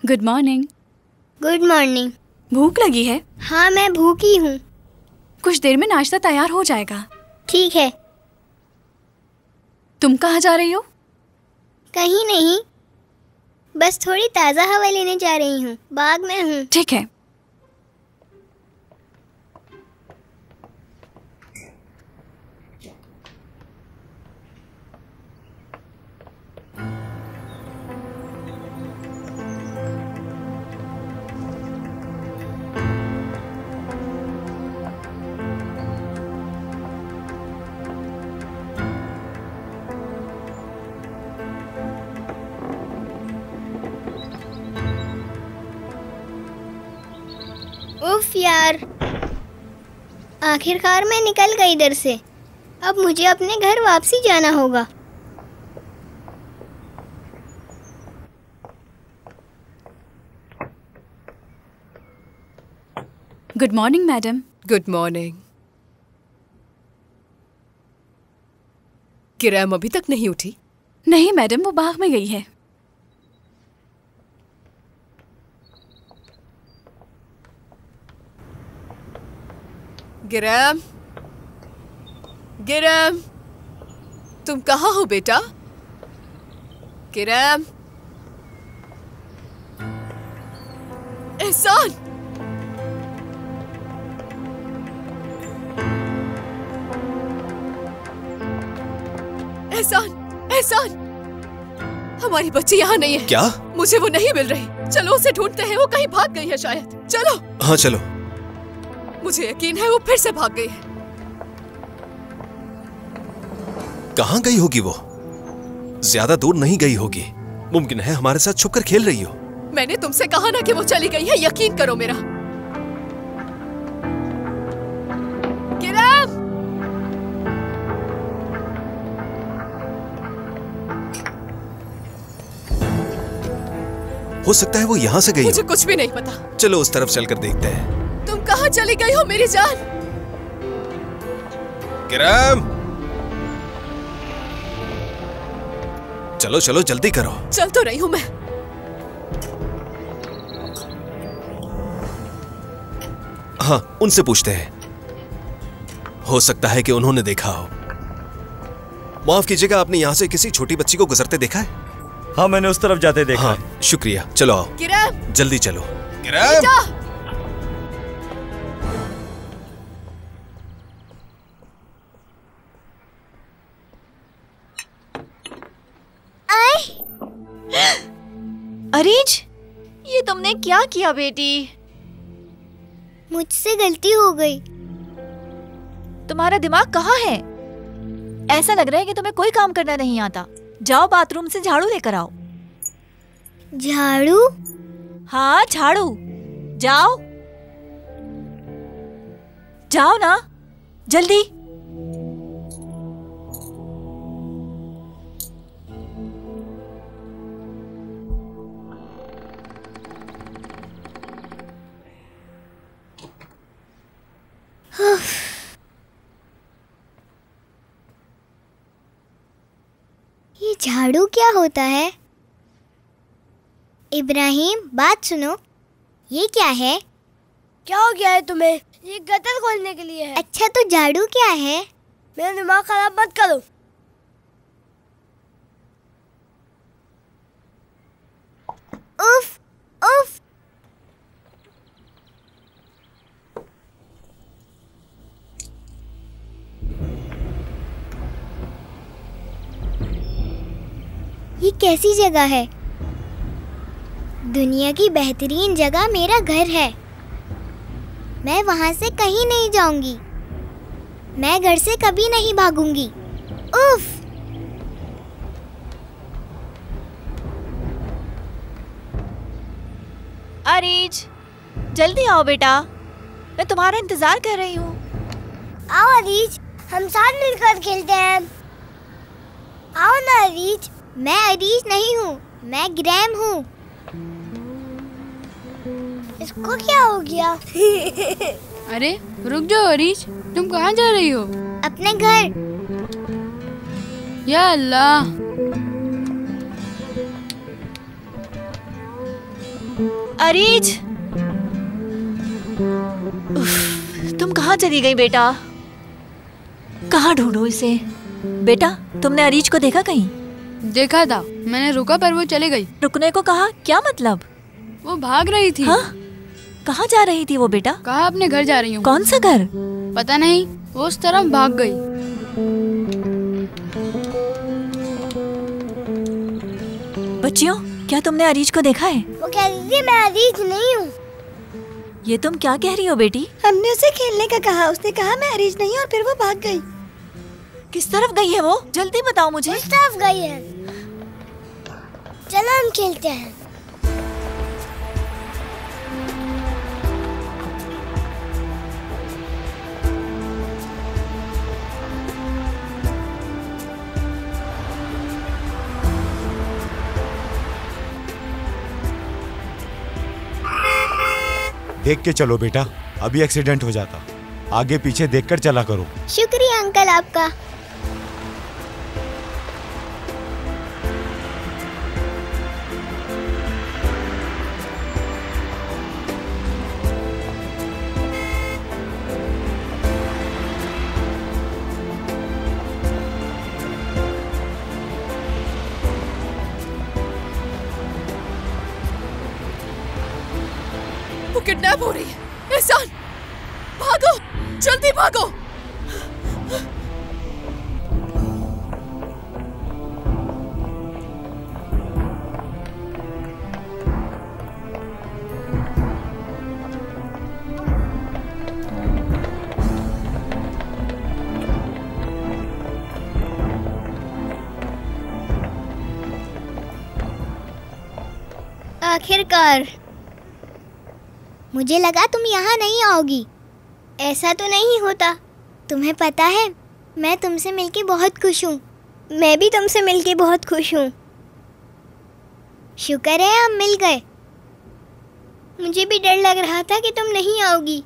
Good morning. Good morning. भूख लगी है? हाँ, मैं भूखी हूँ। कुछ देर में नाश्ता तैयार हो जाएगा। ठीक है। तुम कहाँ जा रही हो? कहीं नहीं, बस थोड़ी ताज़ा हवा लेने जा रही हूँ। बाग में हूँ। ठीक है। उफ यार, आखिरकार मैं निकल गई इधर से। अब मुझे अपने घर वापसी जाना होगा। Good morning madam. Good morning. किरैम अभी तक नहीं उठी? नहीं मैडम, वो बाग में गई है। किरैम, किरैम, तुम कहाँ हो बेटा? किरैम, एहसान, एहसान, एहसान, हमारी बच्ची यहाँ नहीं है। क्या? मुझे वो नहीं मिल रही। चलो उसे ढूंढते हैं, वो कहीं भाग गई है शायद। चलो। हाँ चलो। मुझे यकीन है वो फिर से भाग गई है। कहाँ गई होगी वो? ज्यादा दूर नहीं गई होगी। मुमकिन है हमारे साथ छुपकर खेल रही हो। मैंने तुमसे कहा ना कि वो चली गई है, यकीन करो मेरा। किरैम! हो सकता है वो यहाँ से गई मुझे हो। कुछ भी नहीं पता। चलो उस तरफ चलकर देखते हैं। तुम कहाँ चली गई हो मेरी जान? किरैम! चलो चलो जल्दी करो। चल तो रही हूँ मैं। हाँ, उनसे पूछते हैं। हो सकता है कि उन्होंने देखा हो। माफ कीजिएगा, आपने यहाँ से किसी छोटी बच्ची को गुजरते देखा है? हाँ, मैंने उस तरफ जाते देखा। हाँ, शुक्रिया। चलो आओ। किरैम! जल्दी चलो। किरैम! अरीज, ये तुमने क्या किया बेटी? मुझसे गलती हो गई। तुम्हारा दिमाग कहाँ है? ऐसा लग रहा है कि तुम्हें कोई काम करना नहीं आता। जाओ बाथरूम से झाड़ू लेकर आओ। झाड़ू? हाँ, झाड़ू। जाओ जाओ ना, जल्दी। ये झाड़ू क्या होता है? इब्राहिम, बात सुनो। ये क्या है? क्या हो गया है तुम्हें? ये गटर खोलने के लिए है। अच्छा, तो झाड़ू क्या है? मेरा दिमाग खराब मत करो। उफ उफ। ये कैसी जगह है? दुनिया की बेहतरीन जगह मेरा घर है। मैं वहाँ से कहीं नहीं जाऊंगी। मैं घर से कभी नहीं भागूंगी। उफ! अरीज, जल्दी आओ बेटा, मैं तुम्हारा इंतजार कर रही हूँ। आओ अरीज, हम साथ मिलकर खेलते हैं। आओ ना अरीज। मैं अरीज नहीं हूँ, मैं ग्रैम हूँ। इसको क्या हो गया? अरे रुक जाओ अरीज, तुम कहाँ जा रही हो? अपने घर। या अल्लाह, अरीज, तुम कहाँ चली गई बेटा? कहाँ ढूंढूं इसे? बेटा, तुमने अरीज को देखा कहीं? देखा था, मैंने रुका पर वो चले गई। रुकने को कहा? क्या मतलब? वो भाग रही थी। हाँ? कहाँ जा रही थी वो बेटा? कहा अपने घर जा रही हूँ। कौन सा घर? पता नहीं, वो उस तरफ भाग गई। बच्चियों, क्या तुमने अरीज को देखा है? वो कह रही थी मैं अरीज नहीं हूँ। ये तुम क्या कह रही हो बेटी? हमने उसे खेलने का कहा, उसने कहा मैं अरीज नहीं हूँ और फिर वो भाग गई। किस तरफ गई है वो? जल्दी बताओ मुझे। उस तरफ गई है। चलो हम खेलते हैं। देख के चलो बेटा, अभी एक्सीडेंट हो जाता। आगे पीछे देखकर चला करो। शुक्रिया अंकल आपका। वो किडनैप हो रही है। एहसान, भागो, जल्दी भागो। आखिरकार। मुझे लगा तुम यहाँ नहीं आओगी। ऐसा तो नहीं होता। तुम्हें पता है, मैं तुमसे मिलके बहुत खुश हूँ। मैं भी तुमसे मिलके बहुत खुश हूँ। शुक्र है हम मिल गए। मुझे भी डर लग रहा था कि तुम नहीं आओगी।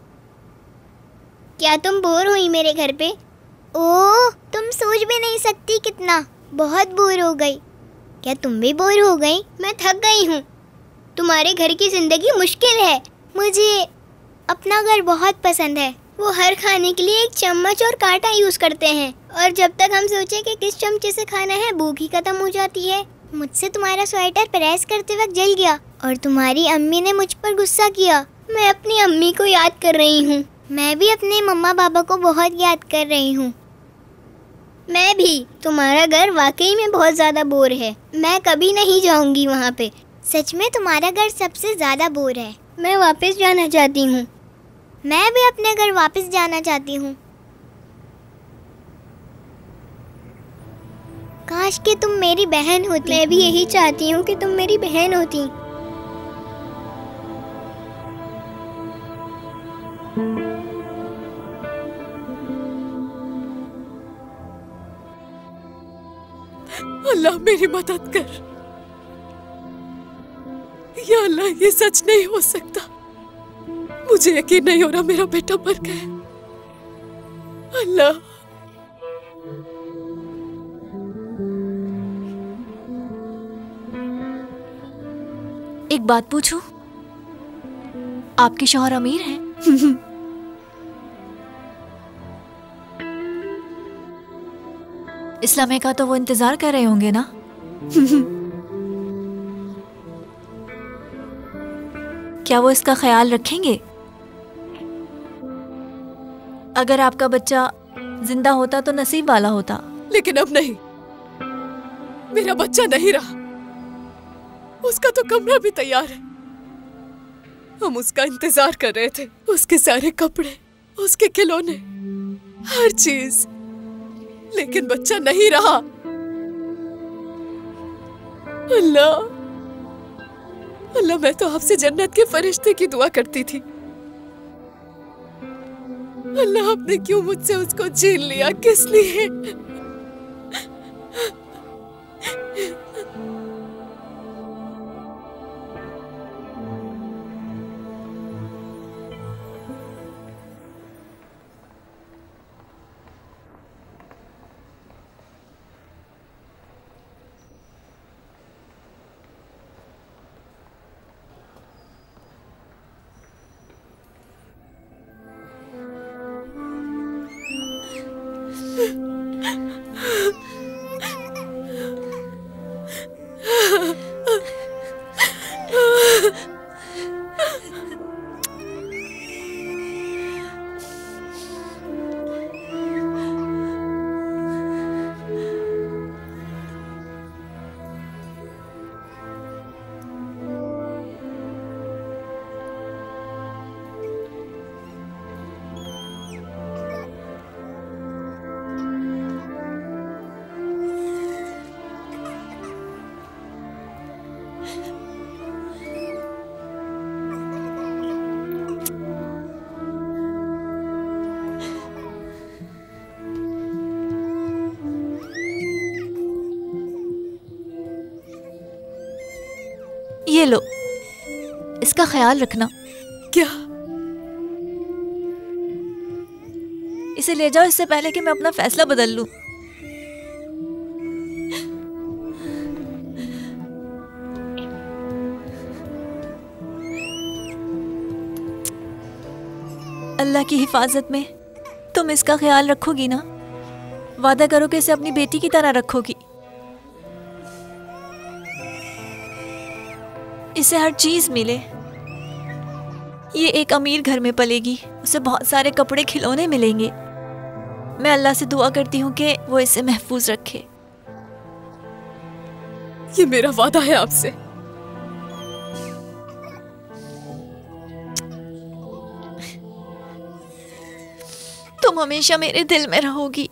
क्या तुम बोर हुई मेरे घर पे? ओह, तुम सोच भी नहीं सकती कितना। बहुत बोर हो गई। क्या तुम भी बोर हो गई? मैं थक गई हूँ। तुम्हारे घर की जिंदगी मुश्किल है। मुझे अपना घर बहुत पसंद है। वो हर खाने के लिए एक चम्मच और कांटा यूज करते हैं, और जब तक हम सोचे कि किस चमचे से खाना है, भूख ही खत्म हो जाती है। मुझसे तुम्हारा स्वेटर प्रेस करते वक्त जल गया, और तुम्हारी अम्मी ने मुझ पर गुस्सा किया। मैं अपनी अम्मी को याद कर रही हूँ। मैं भी अपने मम्मा पापा को बहुत याद कर रही हूँ। मैं भी। तुम्हारा घर वाकई में बहुत ज़्यादा बोर है। मैं कभी नहीं जाऊँगी वहाँ पे। सच में तुम्हारा घर सबसे ज़्यादा बोर है। मैं वापस जाना चाहती हूँ। मैं भी अपने घर वापस जाना चाहती हूँ। काश कि तुम मेरी बहन होती। मैं भी यही चाहती हूँ कि तुम मेरी बहन होती। अल्लाह मेरी मदद कर। या अल्लाह, ये सच नहीं हो सकता। मुझे यकीन नहीं हो रहा मेरा बेटा मर गया। अल्लाह, एक बात पूछूं? आपके शौहर अमीर हैं? इस्लामे का तो वो इंतजार कर रहे होंगे ना? क्या वो इसका ख्याल रखेंगे? अगर आपका बच्चा जिंदा होता तो नसीब वाला होता। लेकिन अब नहीं। मेरा बच्चा नहीं रहा। उसका तो कमरा भी तैयार है। हम उसका इंतजार कर रहे थे। उसके सारे कपड़े, उसके खिलौने, हर चीज, लेकिन बच्चा नहीं रहा। अल्लाह, अल्लाह, मैं तो आपसे जन्नत के फरिश्ते की दुआ करती थी। अल्लाह, आपने क्यों मुझसे उसको छीन लिया? किस लिए? ये लो, इसका ख्याल रखना। क्या? इसे ले जाओ इससे पहले कि मैं अपना फैसला बदल लूं। अल्लाह की हिफाजत में तुम इसका ख्याल रखोगी ना? वादा करो कि इसे अपनी बेटी की तरह रखोगी। इसे हर चीज मिले। ये एक अमीर घर में पलेगी, उसे बहुत सारे कपड़े खिलौने मिलेंगे। मैं अल्लाह से दुआ करती हूँ कि वो इसे महफूज रखे। ये मेरा वादा है आपसे। तुम हमेशा मेरे दिल में रहोगी।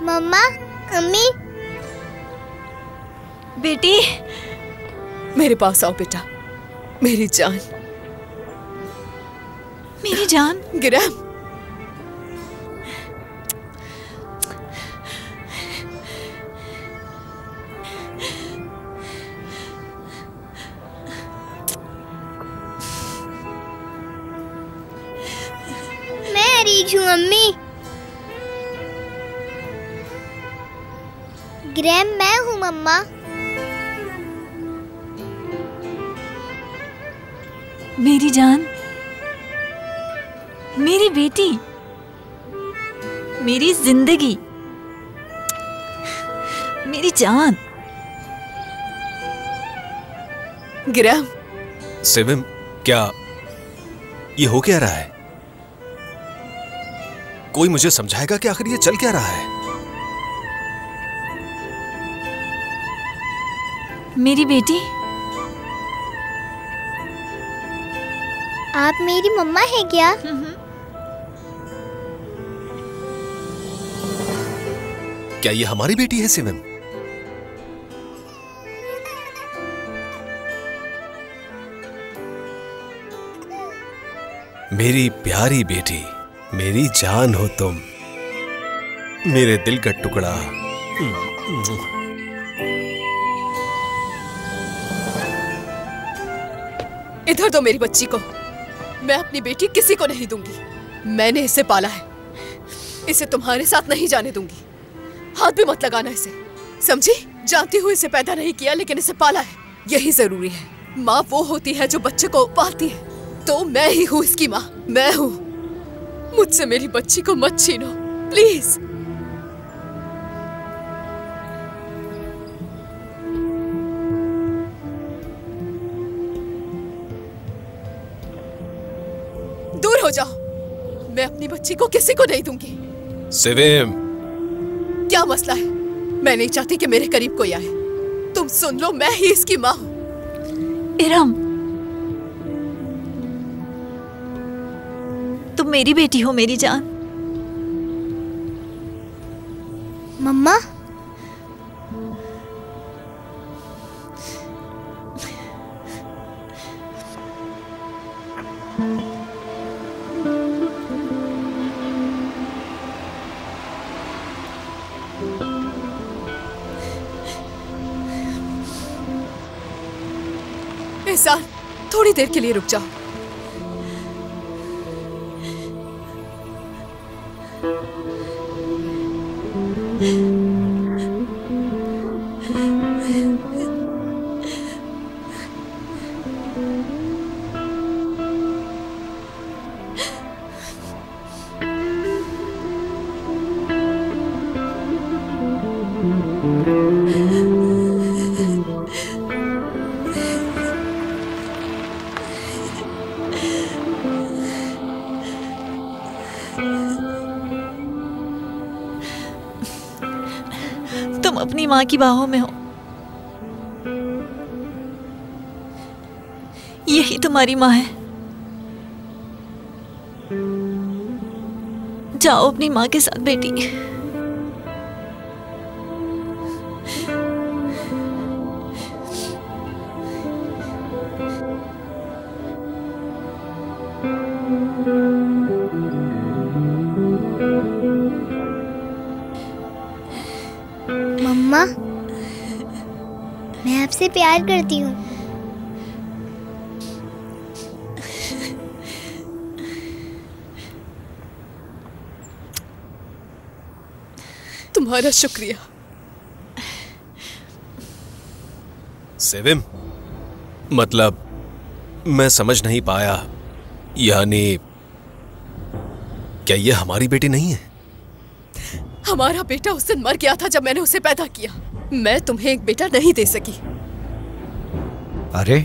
मम्मा, अम्मी, बेटी, मेरे पास आओ बेटा, मेरी जान। मेरी जान। गिरैम, मैं अरीज हूँ अम्मी। ग्रैम मैं हूँ मम्मा। मेरी जान, मेरी बेटी, मेरी जिंदगी, मेरी जान। गिरैम। सिविम, क्या ये हो क्या रहा है? कोई मुझे समझाएगा कि आखिर ये चल क्या रहा है? मेरी बेटी, आप मेरी मम्मा है क्या? क्या ये हमारी बेटी है सिविम? मेरी प्यारी बेटी, मेरी जान हो तुम, मेरे दिल का टुकड़ा। इधर दो मेरी बच्ची को। मैं अपनी बेटी किसी को नहीं दूंगी। मैंने इसे पाला है, इसे तुम्हारे साथ नहीं जाने दूंगी। हाथ भी मत लगाना इसे, समझी? जानती हूँ इसे पैदा नहीं किया, लेकिन इसे पाला है, यही जरूरी है। माँ वो होती है जो बच्चे को पालती है, तो मैं ही हूँ इसकी माँ। मैं हूँ। मुझसे मेरी बच्ची को मत छीनो प्लीज। दूर हो जाओ। मैं अपनी बच्ची को किसी को नहीं दूंगी। सेविम, क्या मसला है? मैं नहीं चाहती कि मेरे करीब कोई आए। तुम सुन लो, मैं ही इसकी माँ हूँ। इरम, तुम मेरी बेटी हो, मेरी जान। मम्मा, एहसान, थोड़ी देर के लिए रुक जाओ। तुम अपनी माँ की बाहों में हो। यही तुम्हारी माँ है। जाओ अपनी माँ के साथ बेटी। मम्मा, मैं आपसे प्यार करती हूँ। तुम्हारा शुक्रिया। सेविम, मतलब मैं समझ नहीं पाया, यानी क्या ये हमारी बेटी नहीं है? हमारा बेटा उस दिन मर गया था जब मैंने उसे पैदा किया। मैं तुम्हें एक बेटा नहीं दे सकी। अरे,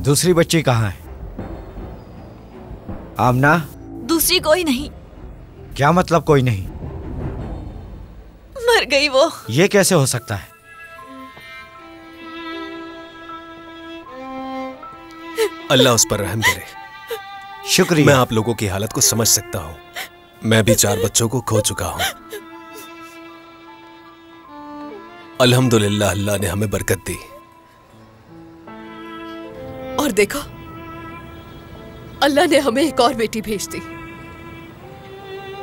दूसरी बच्ची कहाँ है? आमना? दूसरी कोई नहीं। क्या मतलब कोई नहीं? मर गई वो। ये कैसे हो सकता है? अल्लाह उस पर रहम करे। शुक्रिया। मैं आप लोगों की हालत को समझ सकता हूँ। मैं भी 4 बच्चों को खो चुका हूँ। अल्हम्दुलिल्लाह, अल्लाह ने हमें बरकत दी। और देखो, अल्लाह ने हमें एक और बेटी भेज दी।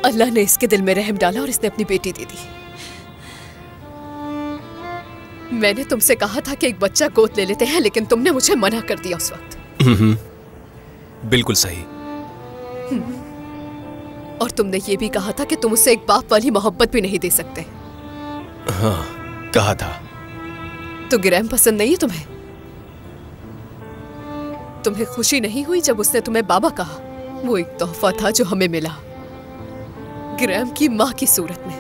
अल्लाह ने इसके दिल में रहम डाला और इसने अपनी बेटी दे दी। मैंने तुमसे कहा था कि एक बच्चा गोद ले लेते हैं, लेकिन तुमने मुझे मना कर दिया उस वक्त। बिल्कुल सही। और तुमने ये भी कहा था कि तुम उससे एक बाप वाली मोहब्बत भी नहीं दे सकते। हाँ, कहा था। तो ग्रैम पसंद नहीं है तुम्हें? तुम्हें खुशी नहीं हुई जब उसने तुम्हें बाबा कहा? वो एक तोहफा था जो हमें मिला, ग्रैम की माँ की सूरत में।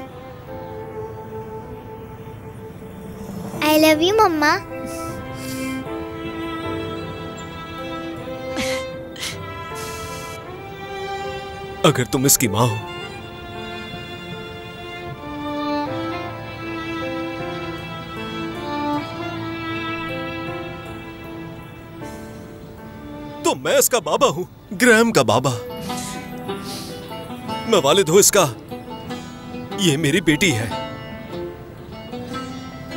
आई लव यू मम्मा। अगर तुम इसकी माँ हो तो मैं इसका बाबा हूं, ग्रैम का बाबा। मैं वालिद हूं इसका। ये मेरी बेटी है।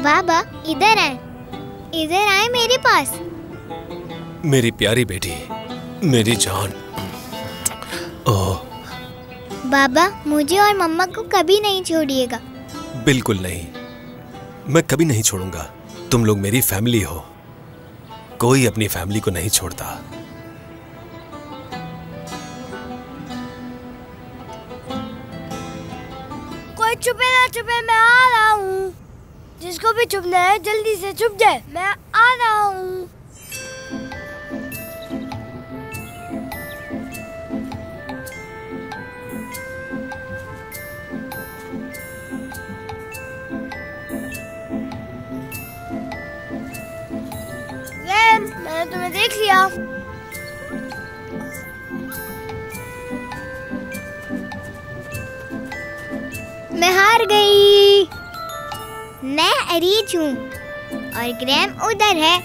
बाबा, इधर आए, इधर आए मेरे पास। मेरी प्यारी बेटी, मेरी जान। ओह, बाबा, मुझे और मम्मा को कभी नहीं छोड़िएगा। बिल्कुल नहीं, मैं कभी नहीं छोड़ूंगा। तुम लोग मेरी फैमिली हो। कोई अपनी फैमिली को नहीं छोड़ता। कोई छुपे ना छुपे, मैं आ रहा हूँ। जिसको भी छुपना है जल्दी से छुप जाए, मैं आ रहा हूँ। देख लिया। मैं हार गई। मैं अरीज हूँ और ग्रैम उधर है।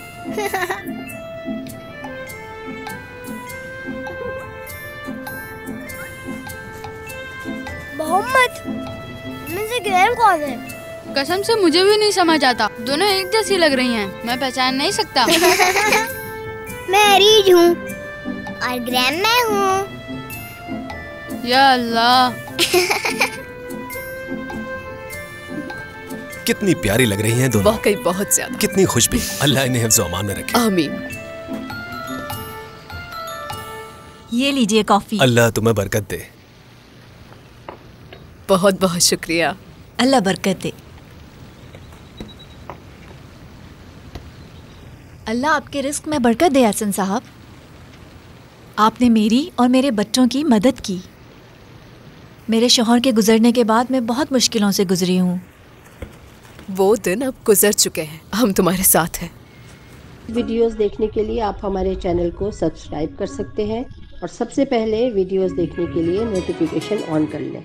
मोहम्मद, मुझे ग्रैम कौन है? कसम से मुझे भी नहीं समझ आता, दोनों एक जैसी लग रही हैं। मैं पहचान नहीं सकता। मैं अरीज हूँ और ग्रैम मैं हूँ। या अल्लाह, कितनी प्यारी लग रही हैं दोनों। वाकई बहुत ज्यादा। कितनी खुशबू। अल्लाह इन्हें हिफ्ज़ व अमान में रखे। आमीन। ये लीजिए कॉफी। अल्लाह तुम्हें बरकत दे। बहुत बहुत शुक्रिया। अल्लाह बरकत दे। अल्लाह आपके रिस्क में बरकत दे हसन साहब। आपने मेरी और मेरे बच्चों की मदद की। मेरे शौहर के गुजरने के बाद मैं बहुत मुश्किलों से गुजरी हूँ। वो दिन अब गुजर चुके हैं, हम तुम्हारे साथ हैं। वीडियोस देखने के लिए आप हमारे चैनल को सब्सक्राइब कर सकते हैं और सबसे पहले वीडियोस देखने के लिए नोटिफिकेशन ऑन कर लें।